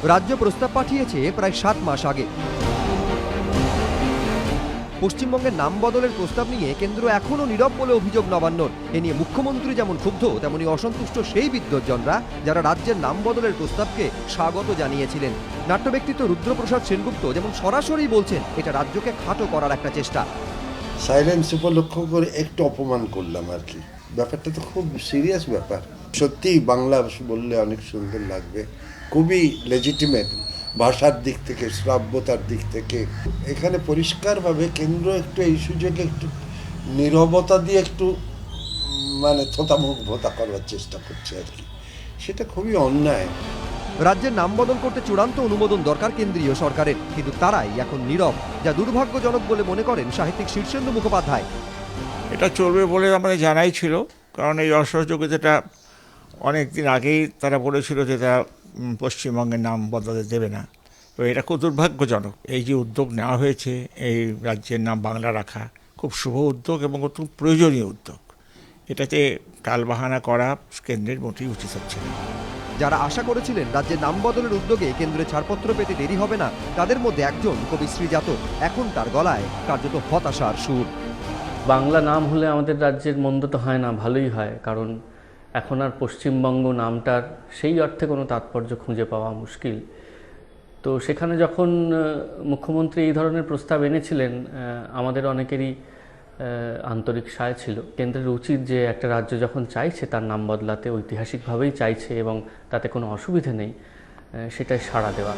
রাজ্য প্রস্তাব পাঠিয়েছে প্রায় 7 মাস আগে। পশ্চিমবঙ্গের নাম বদলের প্রস্তাব নিয়ে কেন্দ্র এখনও নীরব বলে অভিযোগ নবান্নর। এ নিয়ে মুখ্যমন্ত্রী যেমন ক্ষুব্ধ, তেমনি অসন্তুষ্ট সেই বিদ্বজ্জনরা যারা রাজ্যের নাম বদলের প্রস্তাবকে স্বাগত জানিয়েছিলেন। নাট্য ব্যক্তিত্ব রুদ্রপ্রসাদ সেনগুপ্ত যেমন সরাসরি বলছেন এটা রাজ্যকে খাটো করার একটা চেষ্টা। সাইলেন্স উপলক্ষ করে একটু অপমান করলাম আর কি। ব্যাপারটা তো খুব সিরিয়াস ব্যাপার। সত্যিই বাংলা বললে অনেক সুন্দর লাগবে, খুবই লেজিটিমেট ভাষার দিক থেকে, শ্রাব্যতার দিক থেকে। এখানে পরিষ্কারভাবে কেন্দ্র একটু এই সুযোগে একটু নীরবতা দিয়ে একটু মানে থোতামুখ ভোতা করার চেষ্টা করছে আর কি। সেটা খুবই অন্যায়। রাজ্যের নাম বদল করতে চূড়ান্ত অনুমোদন দরকার কেন্দ্রীয় সরকারের, কিন্তু তারাই এখন নীরব, যা দুর্ভাগ্যজনক বলে মনে করেন সাহিত্যিক শীর্ষেন্দু মুখোপাধ্যায়। এটা চলবে বলে আমাদের জানাই ছিল, কারণ এই অসহযোগিতাটা অনেক দিন আগেই তারা বলেছিল যে তারা পশ্চিমবঙ্গের নাম বদলাতে দেবে না। তো এটা খুব দুর্ভাগ্যজনক। এই যে উদ্যোগ নেওয়া হয়েছে এই রাজ্যের নাম বাংলা রাখা, খুব শুভ উদ্যোগ এবং খুব প্রয়োজনীয় উদ্যোগ। এটাতে টালবাহানা করা কেন্দ্রের মোটেই উচিত হচ্ছে না। যারা আশা করেছিলেন রাজ্যের নাম বদলের উদ্যোগে কেন্দ্রের ছাড়পত্র পেতে দেরি হবে না, তাদের মধ্যে একজন কবি শ্রীজাত। এখন তার গলায় কার্যত হতাশার সুর। বাংলা নাম হলে আমাদের রাজ্যের মন্দ তো হয় না, ভালোই হয়, কারণ এখন আর পশ্চিমবঙ্গ নামটার সেই অর্থে কোনো তাৎপর্য খুঁজে পাওয়া মুশকিল। তো সেখানে যখন মুখ্যমন্ত্রী এই ধরনের প্রস্তাব এনেছিলেন, আমাদের অনেকেরই আন্তরিক সায় ছিল। কেন্দ্রের উচিত যে একটা রাজ্য যখন চাইছে তার নাম বদলাতে, ঐতিহাসিকভাবেই চাইছে এবং তাতে কোনো অসুবিধে নেই, সেটাই সাড়া দেওয়া।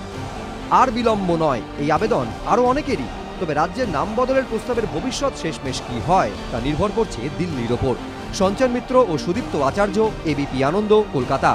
আর বিলম্ব নয়, এই আবেদন আরও অনেকেরই। তবে রাজ্যের নাম বদলের প্রস্তাবের ভবিষ্যৎ শেষমেশ কি হয় তা নির্ভর করছে দিল্লির ওপর। সঞ্চয় মিত্র ও সুদীপ্ত আচার্য, এবিপি আনন্দ, কলকাতা।